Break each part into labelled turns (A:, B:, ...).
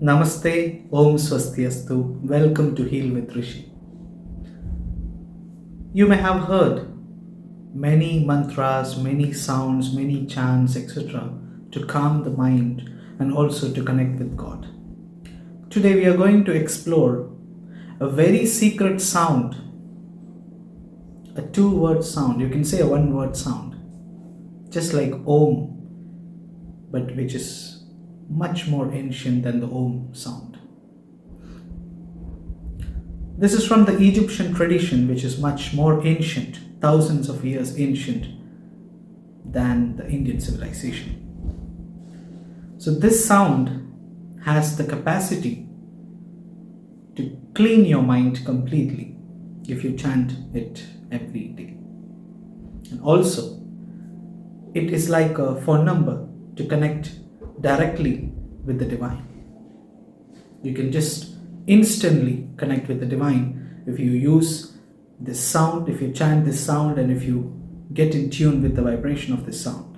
A: Namaste, Om Swastiastu. Welcome to Heal with Rishi. You may have heard many mantras, many sounds, many chants, etc. to calm the mind and also to connect with God. Today we are going to explore a very secret sound, a two-word sound. You can say a one-word sound, just like Om, but which is much more ancient than the Om sound. This is from the Egyptian tradition, which is much more ancient, thousands of years ancient than the Indian civilization. So this sound has the capacity to clean your mind completely if you chant it every day. And also, it is like a phone number to connect directly with the divine. You can just instantly connect with the divine if you use this sound, if you chant this sound, and if you get in tune with the vibration of this sound.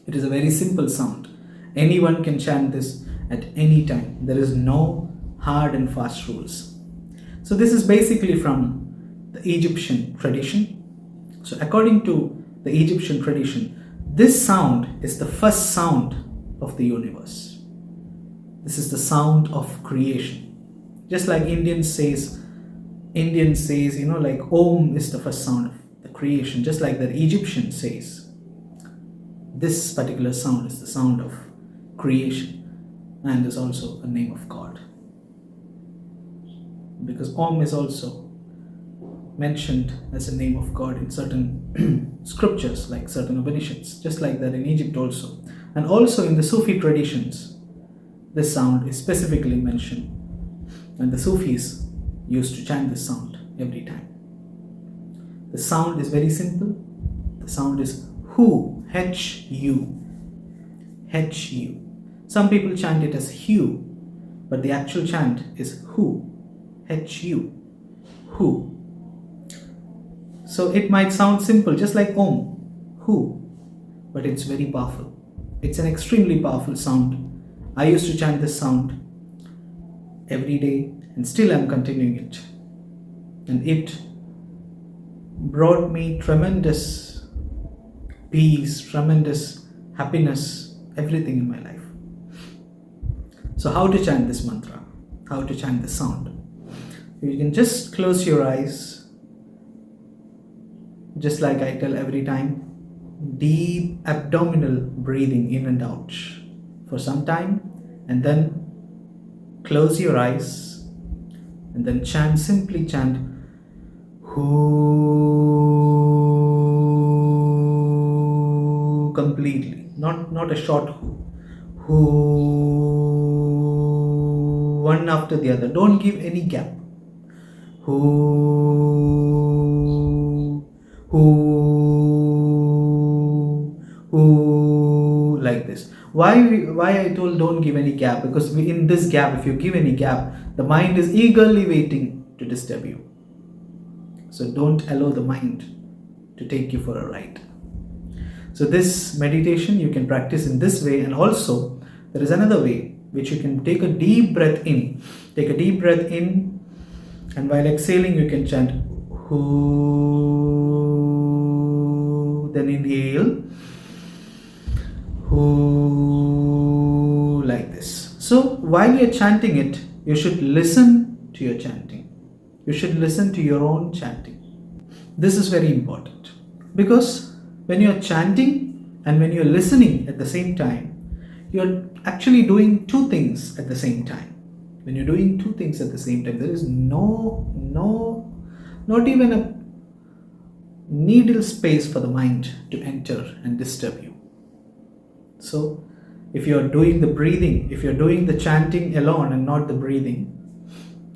A: It is a very simple sound. Anyone can chant this at any time. There is no hard and fast rules. So this is basically from the Egyptian tradition. So according to the Egyptian tradition, this sound is the first sound of the universe. This is the sound of creation. Just like Indians says, like Om is the first sound of the creation. Just like the Egyptian says, this particular sound is the sound of creation and is also a name of God. Because Om is also mentioned as a name of God in certain scriptures, like certain Upanishads, just like that in Egypt also. And also in the Sufi traditions, this sound is specifically mentioned, and the Sufis used to chant this sound every time. The sound is very simple. The sound is Hu, H-U, H-U. Some people chant it as Hu, but the actual chant is Hu, H-U, Hu. So it might sound simple, just like Om, Hu, but it's very powerful. It's an extremely powerful sound. I used to chant this sound every day and still I'm continuing it. And it brought me tremendous peace, tremendous happiness, everything in my life. So how to chant this mantra? How to chant this sound? You can just close your eyes, just like I tell every time. Deep abdominal breathing in and out for some time, and then close your eyes and then simply chant Hu completely, not a short Hu, one after the other. Don't give any gap. Hu, like this. Why I told don't give any gap? Because in this gap, if you give any gap, the mind is eagerly waiting to disturb you. So don't allow the mind to take you for a ride. So this meditation you can practice in this way, and also there is another way which you can take a deep breath in. Take a deep breath in, and while exhaling you can chant Hu, then inhale Hu, like this. So while you're chanting it, you should listen to your chanting. You should listen to your own chanting. This is very important, because when you're chanting and when you're listening at the same time, you're actually doing two things at the same time. When you're doing two things at the same time, there is not even a needle space for the mind to enter and disturb you. So if you're doing the breathing, if you're doing the chanting alone and not the breathing,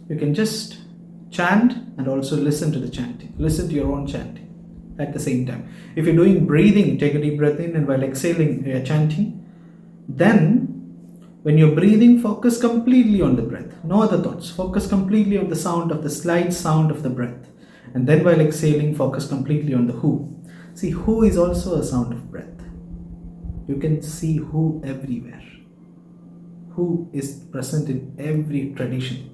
A: you can just chant and also listen to the chanting. Listen to your own chanting at the same time. If you're doing breathing, take a deep breath in, and while exhaling, you're chanting. Then when you're breathing, focus completely on the breath. No other thoughts. Focus completely on the sound of the slight sound of the breath. And then while exhaling, focus completely on the Hu. See, Hu is also a sound of breath. You can see Hu everywhere. who is present in every tradition.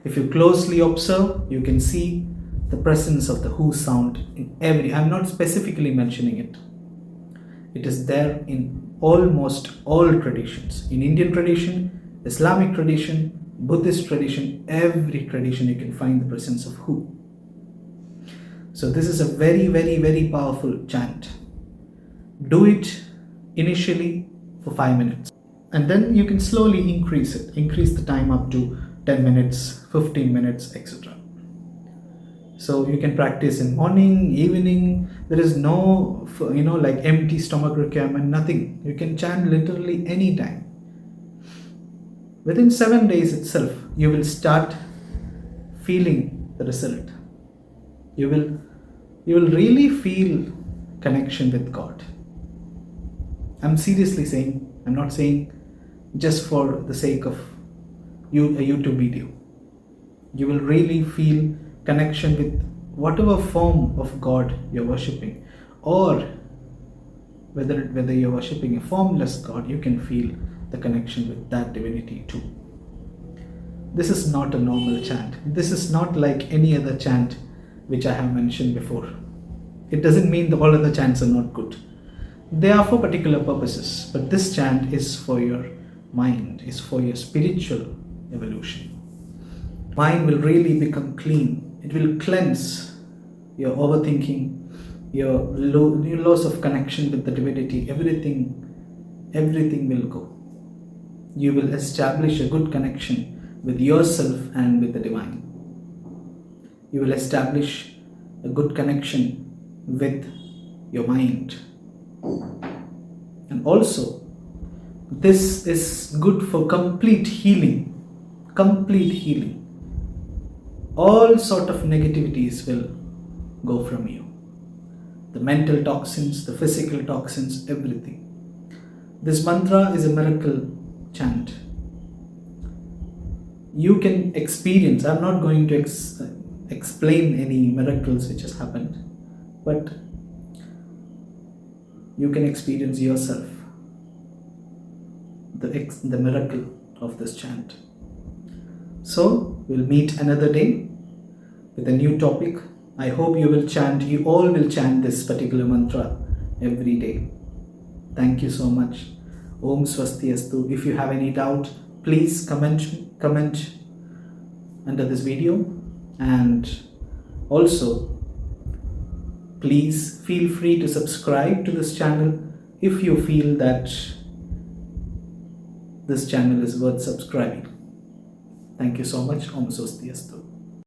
A: If you closely observe, you can see the presence of the who sound in every. I'm not specifically mentioning it. It is there in almost all traditions. In Indian tradition, Islamic tradition, Buddhist tradition, every tradition you can find the presence of who. So this is a very, very, very powerful chant. Do it initially for 5 minutes. And then you can slowly increase it. Increase the time up to 10 minutes, 15 minutes, etc. So you can practice in morning, evening. There is no, like empty stomach requirement, nothing. You can chant literally anytime. Within 7 days itself, you will start feeling the result. You will really feel connection with God. I'm seriously saying, I'm not saying just for the sake of a YouTube video. You will really feel connection with whatever form of God you're worshipping, or whether you're worshipping a formless God, you can feel the connection with that divinity too. This is not a normal chant. This is not like any other chant which I have mentioned before. It doesn't mean that all other chants are not good. They are for particular purposes, but this chant is for your mind, is for your spiritual evolution. Mind will really become clean. It will cleanse your overthinking, your loss of connection with the divinity. Everything will go. You will establish a good connection with yourself and with the divine. You will establish a good connection with your mind. And also, this is good for complete healing. Complete healing. All sort of negativities will go from you. The mental toxins, the physical toxins, everything. This mantra is a miracle chant. You can experience, I'm not going to explain any miracles which has happened, but you can experience yourself the miracle of this chant. So we'll meet another day with a new topic. I hope you all will chant this particular mantra every day. Thank you so much. Om Swasti Astu. If you have any doubt, please comment under this video, and also please feel free to subscribe to this channel if you feel that this channel is worth subscribing. Thank you so much. Om Swasti Astu.